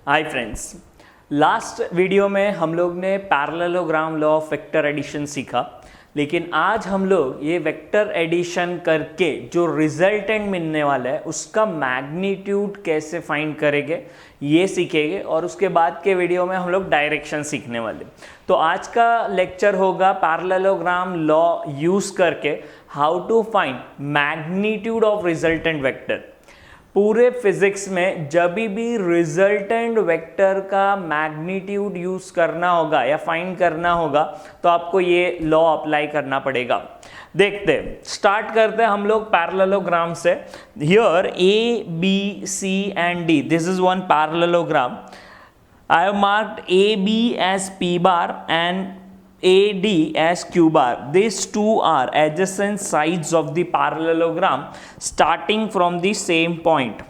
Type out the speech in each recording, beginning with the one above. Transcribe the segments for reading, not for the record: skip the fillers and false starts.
Hi friends, last video में हम लोग ने parallelogram law of vector addition सीखा, लेकिन आज हम लोग ये वेक्टर एडिशन करके जो रिजल्टेंट मिलने वाला है उसका मैग्नीट्यूड कैसे फाइंड करेंगे ये सीखेंगे और उसके बाद के वीडियो में हम लोग डायरेक्शन सीखने वाले। तो आज का लेक्चर होगा पैरेललोग्राम लॉ यूज़ करके how to find magnitude of resultant vector. पूरे फिजिक्स में जब भी रिजल्टेंट वेक्टर का मैग्नीट्यूड यूज करना होगा या फाइंड करना होगा तो आपको ये लॉ अप्लाई करना पड़ेगा। देखते हैं, स्टार्ट करते हैं हम लोग पैरेललोग्राम से। Here A B C and D, this is one parallelogram. I have marked A B as P bar and AD as Q bar. These two are adjacent sides of the parallelogram starting from the same point.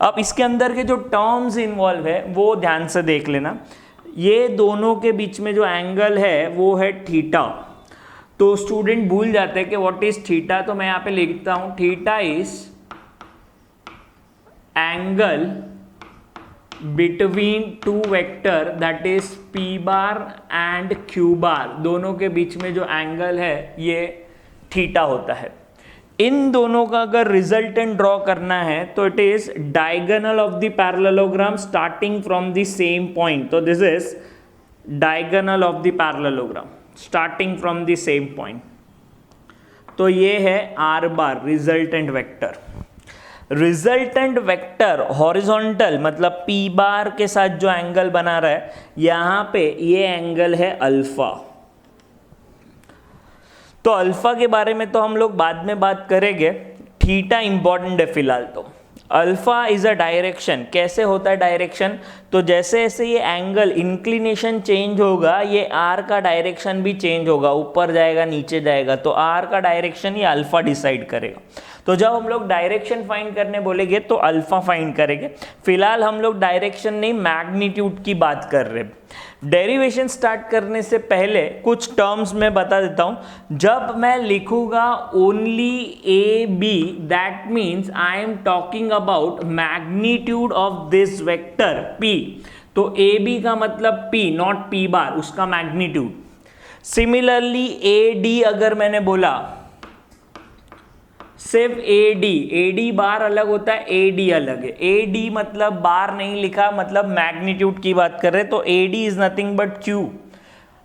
अब इसके अंदर के जो terms involve है वो ध्यान से देख लेना। ये दोनों के बीच में जो एंगल है वो है थीटा। तो स्टूडेंट भूल जाते हैं कि व्हाट इज थीटा, तो मैं यहाँ पे लिखता हूँ theta is angle between two vector that is P bar and Q bar. दोनों के बीच में जो एंगल है ये थीटा होता है। इन दोनों का अगर रिजल्टेंट ड्रॉ करना है तो it is diagonal of the parallelogram starting from the same point. तो this is diagonal of the parallelogram starting from the same point. तो ये है R bar resultant vector. Resultant vector horizontal मतलब P bar के साथ जो angle बना रहा है, यहां पे ये एंगल है अल्फा। तो अल्फा के बारे में तो हम लोग बाद में बात करेंगे, थीटा इंपॉर्टेंट है फिलहाल। तो अल्फा इज अ डायरेक्शन। कैसे होता है डायरेक्शन? तो जैसे जैसे ये एंगल इंक्लिनेशन चेंज होगा ये आर का डायरेक्शन भी चेंज होगा, ऊपर जाएगा नीचे जाएगा। तो आर का डायरेक्शन ये अल्फा डिसाइड करेगा। तो जब हम लोग डायरेक्शन फाइंड करने बोलेंगे तो अल्फा फाइंड करेंगे। फिलहाल हम लोग डायरेक्शन नहीं मैग्नीट्यूड की बात कर रहे हैं। डेरिवेशन स्टार्ट करने से पहले कुछ टर्म्स मैं बता देता हूं। जब मैं लिखूंगा only A B, that means I am talking about magnitude of this vector P. तो ए बी का मतलब पी, नॉट पी बार, उसका मैग्नीट्यूड। सिमिलरली ए डी अगर मैंने बोला, सिर्फ ए डी बार अलग होता है, ए डी अलग है। ए डी मतलब बार नहीं लिखा, मतलब मैग्नीट्यूड की बात कर रहे हैं। तो A D is nothing but Q,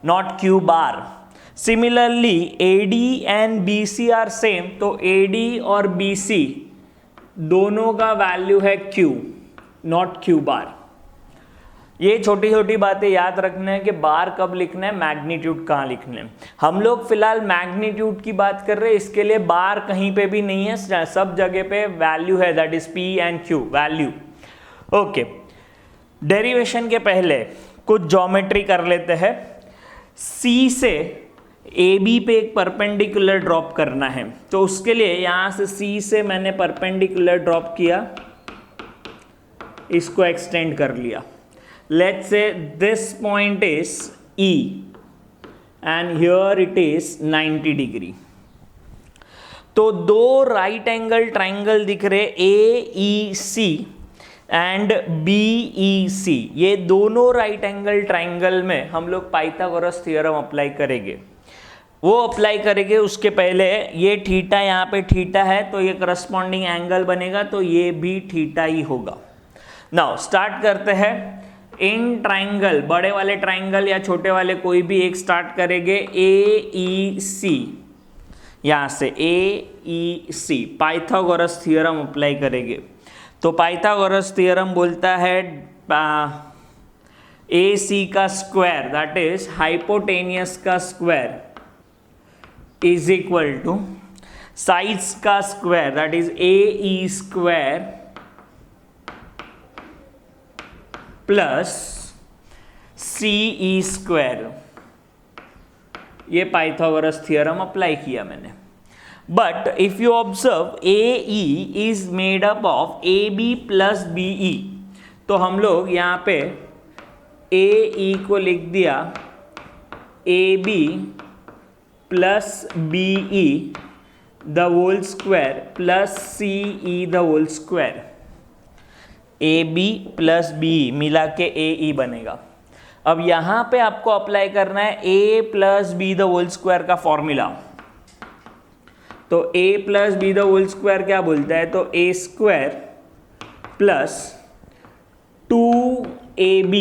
not Q bar. Similarly A D and B C are same. तो ए डी और बी सी दोनों का वैल्यू है क्यू, नॉट क्यू बार। ये छोटी छोटी बातें याद रखना है कि बार कब लिखना है, मैग्नीट्यूड कहाँ लिखना है। हम लोग फिलहाल मैग्नीट्यूड की बात कर रहे हैं, इसके लिए बार कहीं पे भी नहीं है, सब जगह पे वैल्यू है, that is P and Q value. Okay, derivation के पहले कुछ ज्योमेट्री कर लेते हैं। सी से ए बी पे एक परपेंडिकुलर ड्रॉप करना है। तो उसके लिए यहाँ से सी से मैंने परपेंडिकुलर ड्रॉप किया, इसको एक्सटेंड कर लिया। Let's say this point is E and here it is 90 degree. तो दो राइट एंगल ट्राइंगल दिख रहे AEC एंड BEC। ये दोनों राइट एंगल ट्राइंगल में हम लोग पाइथागोरस थ्योरम अप्लाई करेंगे। वो अप्लाई करेंगे उसके पहले ये थीटा, यहाँ पे थीटा है तो ये करस्पॉन्डिंग एंगल बनेगा, तो ये भी थीटा ही होगा। नाउ स्टार्ट करते हैं। इन ट्राइंगल, बड़े वाले ट्राइंगल या छोटे वाले कोई भी एक स्टार्ट करेंगे AEC। यहाँ से AEC पाइथागोरस थ्योरम अप्लाई करेंगे। तो पाइथागोरस थ्योरम बोलता है AC का स्क्वायर दैट इज हाइपोटेनियस का square is equal to sides का square that is AE square plus CE square. ये पाइथागोरस थ्योरम अप्लाई किया मैंने। But if you observe AE is made up of AB plus BE। तो हम लोग यहाँ पे AE को लिख दिया AB plus BE the whole square plus CE the whole square. A B plus B मिला के ए ई बनेगा। अब यहाँ पे आपको अप्लाई करना है A plus B the whole square का फॉर्मूला। तो a plus B the whole square क्या बोलता है, तो A square plus 2ab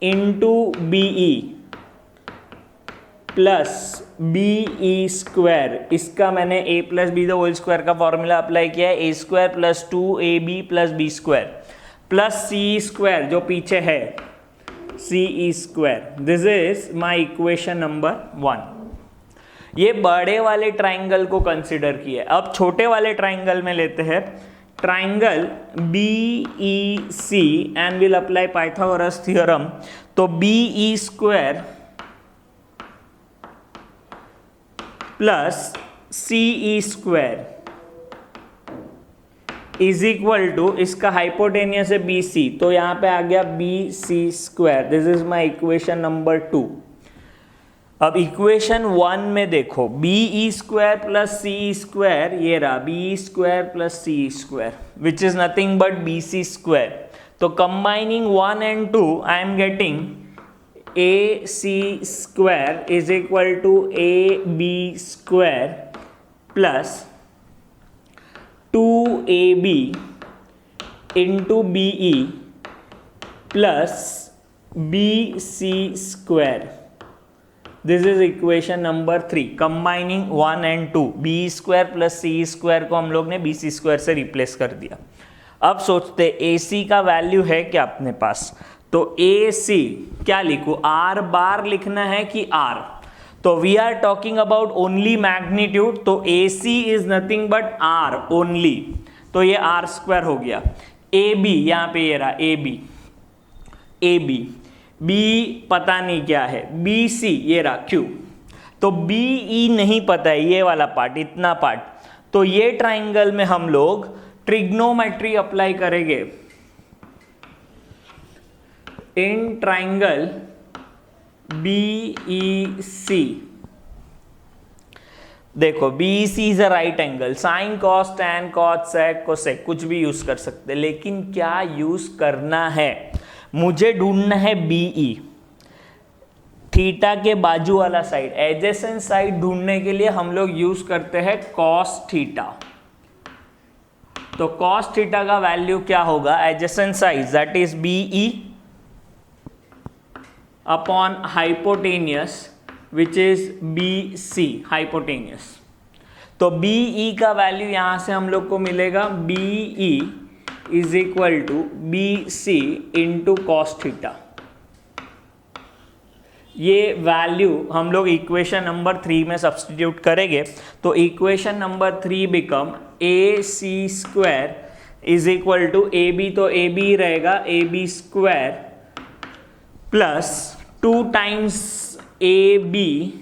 into B E plus B E square, इसका मैंने a plus B the whole square का फॉर्मूला अप्लाई किया है, A square plus 2ab plus B square plus C square जो पीछे है C E square. This is my equation number 1। ये बड़े वाले ट्राइंगल को कंसिडर किया। अब छोटे वाले ट्राइंगल में लेते हैं triangle B E C and will apply Pythagoras theorem. तो B E square plus C E square is equal to, इसका हाइपोटेनियस है बी सी, तो यहां पे आ गया B C square. This is my equation number 2। अब इक्वेशन 1 में देखो B E square plus C E square, ये रहा B square plus C square which is nothing but B C square. तो combining 1 and 2 I am getting A C square is equal to A B square plus 2ab into B E plus B C square. This is equation number 3 combining 1 and 2। B square plus C square को हम लोग ने B C square से replace कर दिया। अब सोचते ए C का वैल्यू है क्या अपने पास, तो ए सी क्या लिखूं, आर बार लिखना है कि आर, तो we are talking about only magnitude, तो A C is nothing but R only, तो ये आर स्क्वायर हो गया। ए बी यहां पे ये रहा A B, A B B पता नहीं क्या है, बी सी ये रहा क्यू, तो बी ई नहीं पता है ये वाला पार्ट, इतना पार्ट। तो ये ट्राइंगल में हम लोग ट्रिग्नोमेट्री अप्लाई करेंगे। In triangle B E C देखो B E C is a right angle, sine cos tan cos sec cosec कुछ भी यूज कर सकते हैं, लेकिन क्या यूज करना है, मुझे ढूंढना है बी ई, थीटा के बाजू वाला साइड, एडजेसेंट साइड ढूंढने के लिए हम लोग यूज करते हैं कॉस थीटा। तो कॉस थीटा का वैल्यू क्या होगा, adjacent side that is B E upon hypotenuse which is B C hypotenuse. तो बी ई का वैल्यू यहां से हम लोग को मिलेगा B E is equal to B C into cos theta. ये वैल्यू हम लोग इक्वेशन नंबर 3 में सब्स्टिट्यूट करेंगे, तो equation number 3 become A C square is equal to A B, तो ए बी रहेगा A B square plus 2 times A B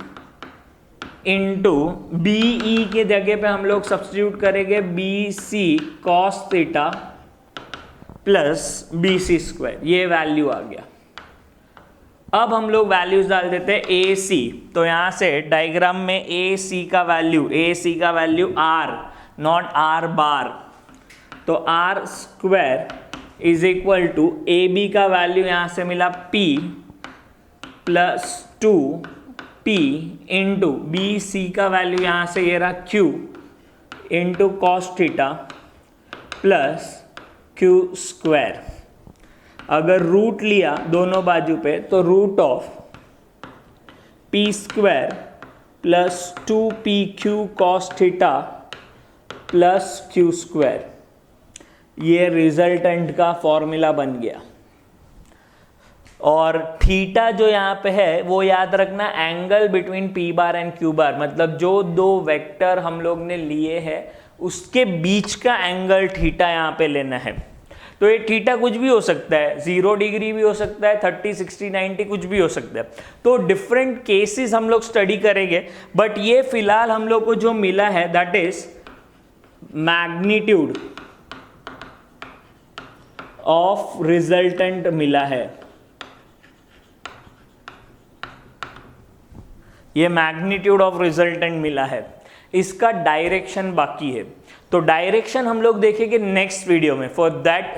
into B E के जगह पे हम लोग सब्स्टिट्यूट करेंगे B C cos theta plus B C square, ये value आ गया। अब हम लोग वैल्यूज डाल देते हैं ए सी, तो यहां से डायग्राम में ए सी का value R not R bar, तो R square is equal to A B का वैल्यू यहां से मिला P plus 2p into B C का वैल्यू यहां से ये रहा q into cos theta plus Q square. अगर रूट लिया दोनों बाजू पे तो root of p square plus 2pq cos theta plus Q square, ये रिजल्टेंट का फॉर्मूला बन गया। और थीटा जो यहाँ पे है वो याद रखना angle between P bar and Q bar, मतलब जो दो वेक्टर हम लोग ने लिए हैं उसके बीच का एंगल थीटा यहाँ पे लेना है। तो ये थीटा कुछ भी हो सकता है, 0 डिग्री भी हो सकता है, 30, 60, 90 कुछ भी हो सकता है। तो डिफरेंट केसेस हम लोग स्टडी करेंगे, बट ये फिलहाल हम लोग को जो मिला है that is magnitude of resultant मिला है। ये मैग्नीट्यूड ऑफ रिजल्टेंट मिला है, इसका डायरेक्शन बाकी है। तो डायरेक्शन हम लोग देखेंगे नेक्स्ट वीडियो में। For that